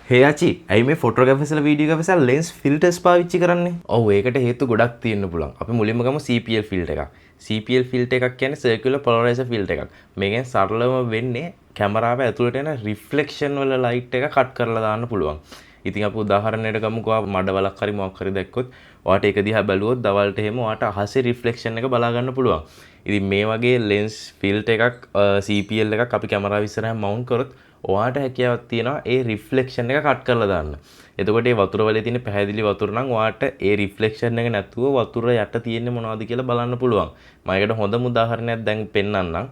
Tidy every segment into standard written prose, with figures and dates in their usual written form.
හේයාචි ඇයි මේ ෆොටෝග්‍රැෆර්ස්ලා වීඩියෝග්‍රැෆර්ස්ලා lens filters පාවිච්චි කරන්නේ? ඔව් ඒකට හේතු ගොඩක් තියෙන්න පුළුවන්. අපි මුලින්ම ගමු CPL ෆිල්ටර් එකක්. CPL ෆිල්ටර් එකක් කියන්නේ සර්කියුලර් පොලරයිසර් ෆිල්ටර් එකක්. මේකෙන් සරලවම වෙන්නේ කැමරාව ඇතුළට එන රිෆ්ලෙක්ෂන් වල ලයිට් එක කට් කරලා දාන්න පුළුවන්. ඉතින් අපි උදාහරණයකට ගමුකෝ මඩවලක් හරි මොකක් හරි දැක්කොත් ඔයාට ඒක දිහා බැලුවොත් දවල්ට එහෙම ඔයාට අහසේ රිෆ්ලෙක්ෂන් එක බලා ගන්න පුළුවන්. ඉතින් මේ වගේ ලෙන්ස් ෆිල්ටර් එකක් CPL එකක් අපි කැමරාව ඉස්සරහින් මවුන්ට් කරොත් ඔයාට හැකියාවක් තියෙනවා ඒ රිෆ්ලෙක්ෂන් එක කට් කරලා දාන්න. එතකොට මේ වතුර වලේ තියෙන පැහැදිලි වතුර නම් ඔයාට ඒ රිෆ්ලෙක්ෂන් එක නැතුව වතුර යට තියෙන්නේ මොනවද කියලා බලන්න පුළුවන්. මම ඒකට හොඳම උදාහරණයක් දැන් පෙන්නන්නම්.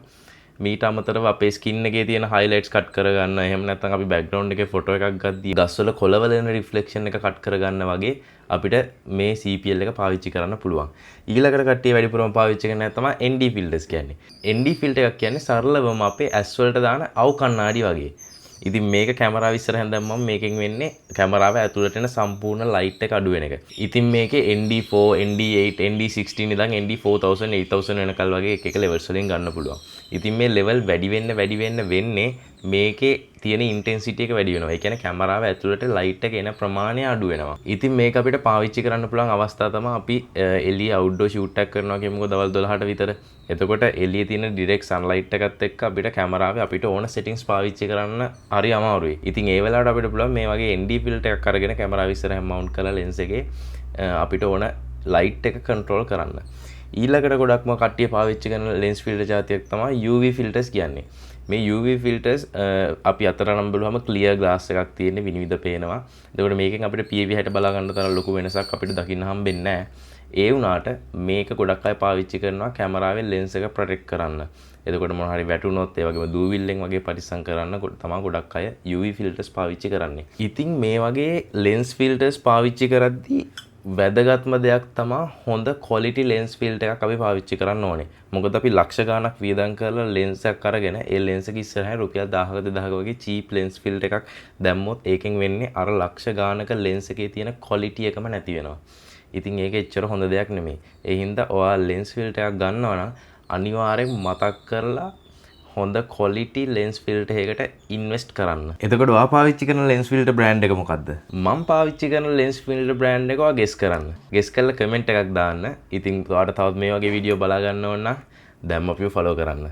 මීට අමතරව අපේ ස්කින් එකේ තියෙන highlights කට් කරගන්න. එහෙම නැත්නම් අපි background එකේ ෆොටෝ එකක් ගද්දී ගස්වල කොළවල එන රිෆ්ලෙක්ෂන් එක කට් කරගන්න වගේ අපිට මේ CPL එක පාවිච්චි කරන්න පුළුවන්. ඊළඟට කට්ටිය වැඩිපුරම පාවිච්චි කරන තමයි ND filters කියන්නේ. ND filter එකක් කියන්නේ සරලවම අපේ ඇස් වලට දාන අවු කණ්ණාඩි වගේ. ඉතින් මේක කැමරාව ඉස්සරහින් දැම්මම මේකෙන් වෙන්නේ කැමරාව ඇතුළට එන සම්පූර්ණ ලයිට් එක අඩු වෙන එක. ඉතින් මේකේ ND4, ND8, ND16 ඉඳන් ND4000, 8000 වෙනකල් වගේ එක එක levels වලින් ගන්න පුළුවන්. ඉතින් මේ level වැඩි වෙන්න වෙන්නේ මේකේ තියෙන intensity එක වැඩි වෙනවා. ඒ කියන්නේ කැමරාව ඇතුළට ලයිට් එක එන ප්‍රමාණය අඩු වෙනවා. ඉතින් මේක අපිට පාවිච්චි කරන්න පුළුවන් අවස්ථාව තමයි අපි එළිය outdoor shoot එකක් කරනවා කියමුකෝ දවල් 12ට විතර. එතකොට එළියේ තියෙන direct sunlight එකත් එක්ක අපිට කැමරාවේ අපිට ඕන settings පාවිච්චි කරන්න හරි අමාරුයි. ඉතින් ඒ වෙලාවට අපිට පුළුවන් මේ වගේ ND filter එකක් අරගෙන කැමරාව ඉස්සරහින් mount කරලා lens එකේ අපිට ඕන light එක control කරන්න. ඊළඟට ගොඩක්ම කට්ටිය පාවිච්චි කරන lens filter જાතියක් තමයි UV filters කියන්නේ. මේ UV filters අපි අතර නම් බලුවම clear glass එකක් තියෙන විනිවිද පේනවා. එතකොට මේකෙන් අපිට PV හැට බලා ගන්න තරම් ලොකු වෙනසක් අපිට දකින්න හම්බෙන්නේ නැහැ. ඒ වුණාට මේක ගොඩක් අය පාවිච්චි කරනවා කැමරාවේ lens එක protect කරන්න. එතකොට මොන හරි වැටුනොත් ඒ වගේම දූවිල්ලෙන් වගේ පරිස්සම් කරන්න තමයි ගොඩක් අය UV filters පාවිච්චි කරන්නේ. ඉතින් මේ වගේ lens filters පාවිච්චි කරද්දී වැදගත්ම දෙයක් තමයි හොඳ quality lens filter එකක් අපි පාවිච්චි කරන්න ඕනේ. මොකද අපි ලක්ෂ ගාණක් වියදම් කරලා lens එකක් අරගෙන ඒ lens එක ඉස්සරහින් රුපියල් 1000ක 2000ක වගේ cheap lens filter එකක් දැම්මොත් ඒකෙන් වෙන්නේ අර ලක්ෂ ගාණක lens එකේ තියෙන quality එකම නැති වෙනවා. ඉතින් ඒක එච්චර හොඳ දෙයක් නෙමෙයි. ඒ හින්දා ඔයා lens filter එකක් ගන්නවා නම් අනිවාර්යෙන් මතක් කරලා හොඳ quality lens filter එකකට invest කරන්න. එතකොට ඔයා පාවිච්චි කරන lens filter brand එක මොකද්ද? මම පාවිච්චි කරන lens filter brand එක ඔයා guess කරන්න. guess කරලා comment එකක් දාන්න. ඉතින් ඔයාට තවත් මේ වගේ වීඩියෝ බලා ගන්න ඕන නම් දැම්ම අපිව follow කරන්න.